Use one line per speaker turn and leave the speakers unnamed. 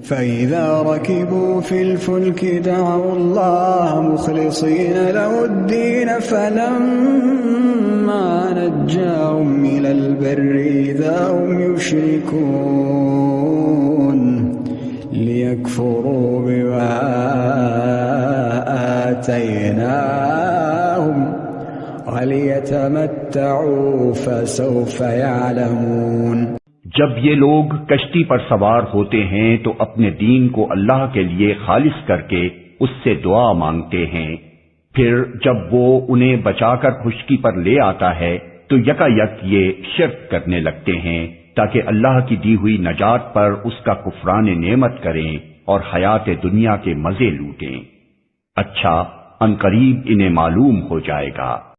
فإذا ركبوا في الفلك دعوا الله مخلصين له الدين فلما نجاهم إلى البر إذا هم يشركون ليكفروا بما آتيناهم وليتمتعوا فسوف يعلمون।
जब ये लोग कश्ती पर सवार होते हैं तो अपने दीन को अल्लाह के लिए खालिस करके उससे दुआ मांगते हैं। फिर जब वो उन्हें बचाकर खुशकी पर ले आता है तो यकायक ये शिर्क करने लगते हैं ताकि अल्लाह की दी हुई नजात पर उसका कुफरान नेमत करें और हयात दुनिया के मजे लूटें। अच्छा, अनकरीब इन्हें मालूम हो जाएगा।